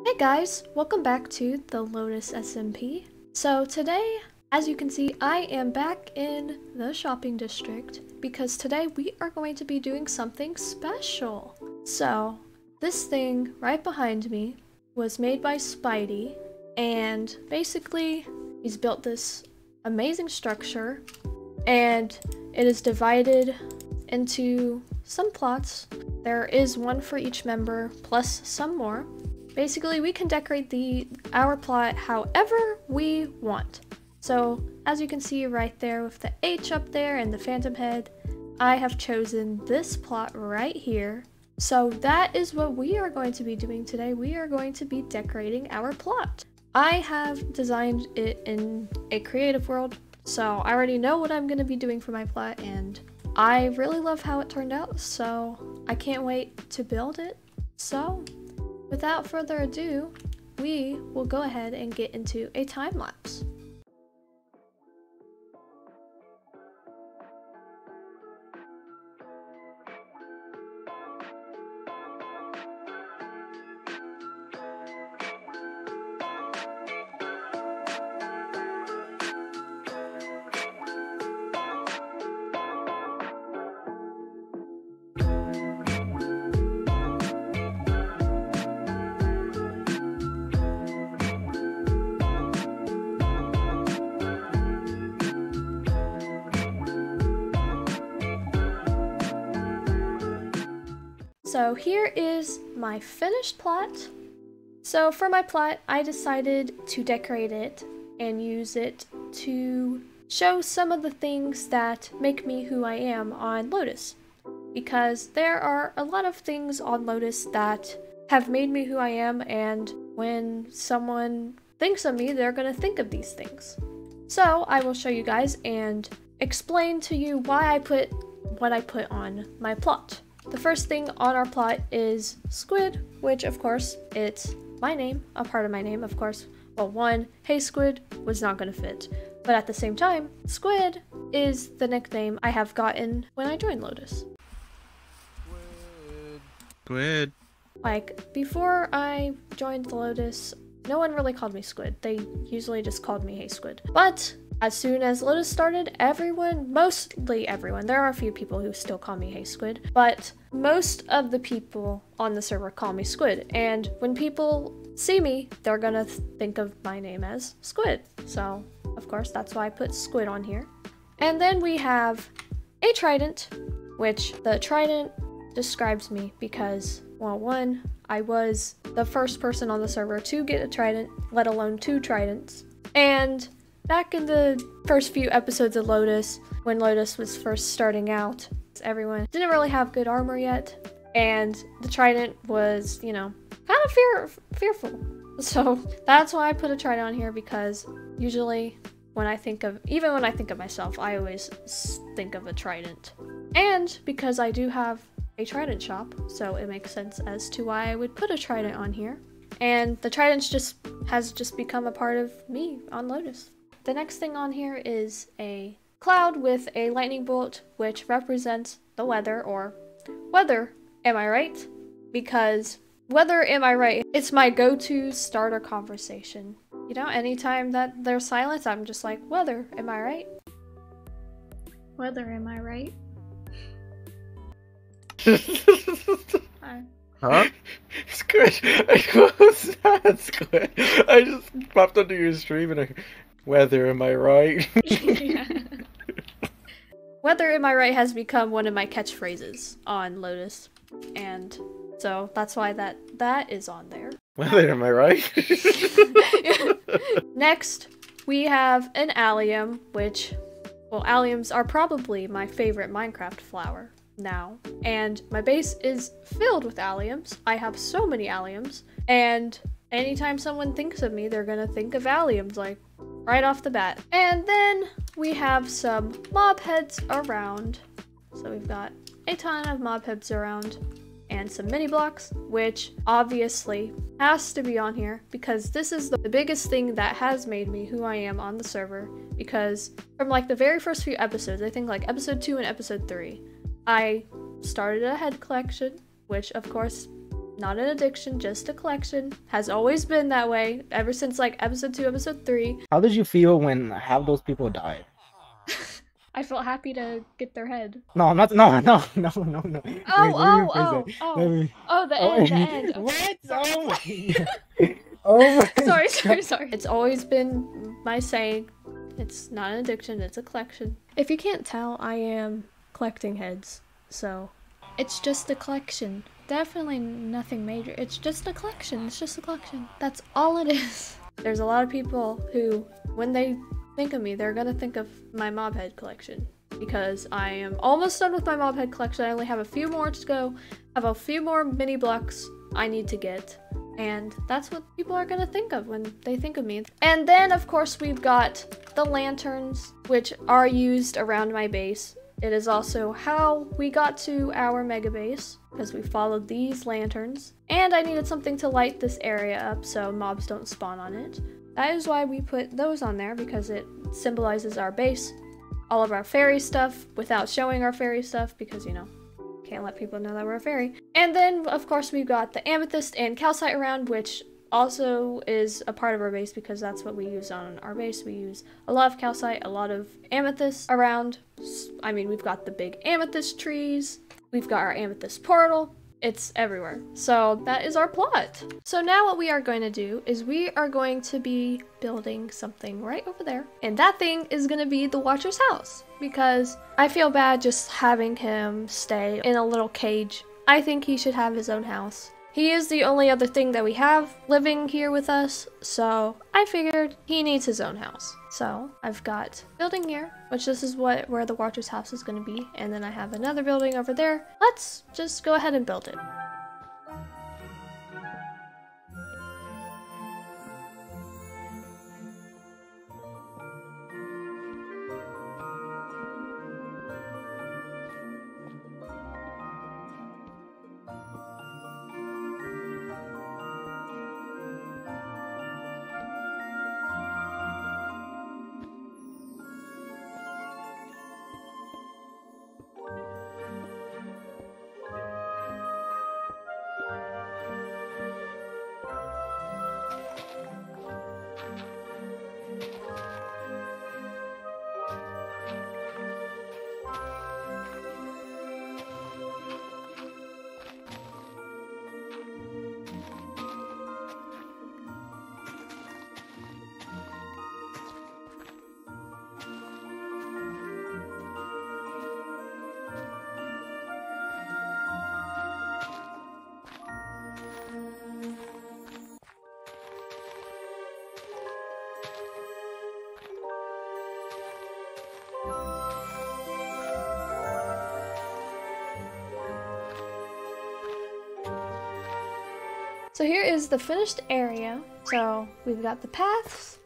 Hey guys, welcome back to the Lotus SMP. So today, as you can see, I am back in the shopping district because today we are going to be doing something special. So this thing right behind me was made by SPIDEY, and basically he's built this amazing structure and it is divided into some plots. There is one for each member plus some more. Basically, we can decorate our plot however we want. So, as you can see right there with the H up there and the phantom head, I have chosen this plot right here. So that is what we are going to be doing today. We are going to be decorating our plot. I have designed it in a creative world, so I already know what I'm going to be doing for my plot, and I really love how it turned out, so I can't wait to build it. So, without further ado, we will go ahead and get into a time lapse. So here is my finished plot. So for my plot, I decided to decorate it and use it to show some of the things that make me who I am on Lotus. Because there are a lot of things on Lotus that have made me who I am, and when someone thinks of me, they're gonna think of these things. So I will show you guys and explain to you why I put what I put on my plot. The first thing on our plot is Squid, which of course, it's my name, a part of my name, of course. Well, one, Hey Squid was not gonna fit, but at the same time, Squid is the nickname I have gotten when I joined Lotus. Squid. Like, before I joined Lotus, no one really called me Squid. They usually just called me Hey Squid. But as soon as Lotus started, mostly everyone, there are a few people who still call me Hey Squid, but most of the people on the server call me Squid, and when people see me, they're gonna think of my name as Squid. So, of course, that's why I put Squid on here. And then we have a trident, which the trident describes me because, well, one, I was the first person on the server to get a trident, let alone 2 tridents, and back in the first few episodes of Lotus, when Lotus was first starting out, everyone didn't really have good armor yet, and the trident was, you know, kind of fearful. So that's why I put a trident on here, because usually when I think of, even when I think of myself, I always think of a trident. And because I do have a trident shop, so it makes sense as to why I would put a trident on here. And the trident has just become a part of me on Lotus. The next thing on here is a cloud with a lightning bolt, which represents the weather, or weather, am I right? Because weather, am I right? It's my go-to starter conversation. You know, anytime that there's silence, I'm just like, weather, am I right? Weather, am I right? Hi. Huh? Squid! What was that, Squid? I just popped onto your stream and weather, am I right? Yeah. Weather, am I right has become one of my catchphrases on Lotus, and so that's why that is on there. Weather, am I right? Next, we have an allium, which, well, alliums are probably my favorite Minecraft flower now, and my base is filled with alliums. I have so many alliums, and anytime someone thinks of me, they're gonna think of alliums, like, right off the bat. And then we have some mob heads around. So we've got a ton of mob heads around and some mini blocks, which obviously has to be on here because this is the biggest thing that has made me who I am on the server. Because from like the very first few episodes, I think like episode 2 and episode 3, I started a head collection, which of course Not an addiction, just a collection. Has always been that way ever since like episode 2, episode 3. How did you feel when half those people died? I felt happy to get their head. No, I'm not. No, no, no, no, no. Wait, The end. Okay. What? Oh my God. Oh my Sorry. It's always been my saying. It's not an addiction, it's a collection. If you can't tell, I am collecting heads, so it's just a collection. Definitely nothing major. It's just a collection. It's just a collection. That's all it is. There's a lot of people who, when they think of me, they're gonna think of my mob head collection, because I am almost done with my mob head collection. I only have a few more to go. I have a few more mini blocks I need to get. And that's what people are gonna think of when they think of me. And then, of course, we've got the lanterns, which are used around my base. It is also how we got to our mega base, because we followed these lanterns. And I needed something to light this area up so mobs don't spawn on it. That is why we put those on there, because it symbolizes our base. All of our fairy stuff without showing our fairy stuff, because, you know, can't let people know that we're a fairy. And then, of course, we've got the amethyst and calcite around, which also is a part of our base because that's what we use on our base. We use a lot of calcite, a lot of amethyst around. I mean, we've got the big amethyst trees. We've got our amethyst portal. It's everywhere. So that is our plot. So now what we are going to do is we are going to be building something right over there. And that thing is going to be the Watcher's house, because I feel bad just having him stay in a little cage. I think he should have his own house. He is the only other thing that we have living here with us, so I figured he needs his own house. So I've got building here, which this is where the Watcher's house is going to be, and then I have another building over there. Let's just go ahead and build it. So here is the finished area. So we've got the paths,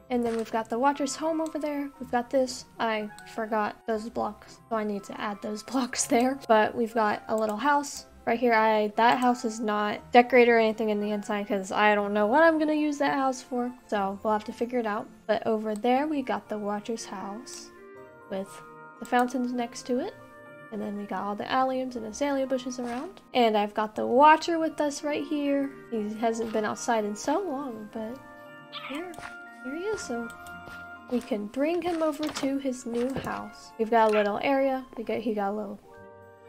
and then we've got the Watcher's home over there. We've got this. I forgot those blocks, so I need to add those blocks there. But we've got a little house right here. That house is not decorated or anything in the inside because I don't know what I'm gonna use that house for. So we'll have to figure it out. But over there we got the Watcher's house with the fountains next to it. And then we got all the alliums and azalea bushes around. And I've got the Watcher with us right here. He hasn't been outside in so long, but here he is. So we can bring him over to his new house. We've got a little area. He got a little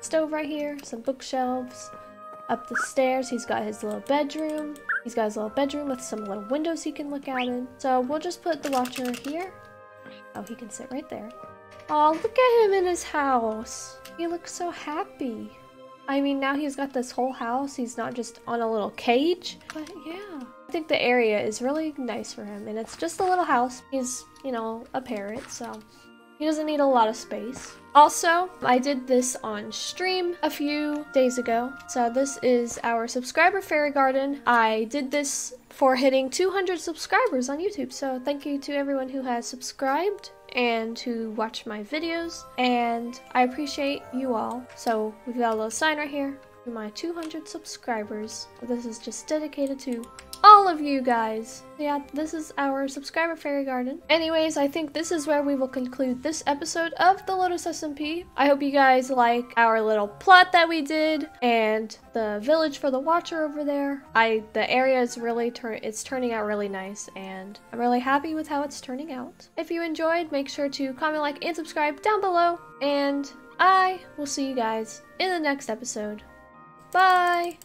stove right here, some bookshelves. Up the stairs, he's got his little bedroom. He's got his little bedroom with some little windows he can look out in. So we'll just put the Watcher here. Oh, he can sit right there. Oh, look at him in his house. He looks so happy. I mean, now he's got this whole house. He's not just on a little cage. But yeah, I think the area is really nice for him. And it's just a little house. He's, you know, a parrot, so he doesn't need a lot of space. Also, I did this on stream a few days ago. So this is our subscriber fairy garden. I did this for hitting 200 subscribers on YouTube. So thank you to everyone who has subscribed and who watch my videos, and I appreciate you all. So we've got a little sign right here for my 200 subscribers. This is just dedicated to all of you guys. Yeah, this is our subscriber fairy garden. Anyways, I think this is where we will conclude this episode of the Lotus SMP. I hope you guys like our little plot that we did and the village for the watcher over there. The area is really it's turning out really nice, and I'm really happy with how it's turning out. If you enjoyed, make sure to comment, like, and subscribe down below, and I will see you guys in the next episode. Bye!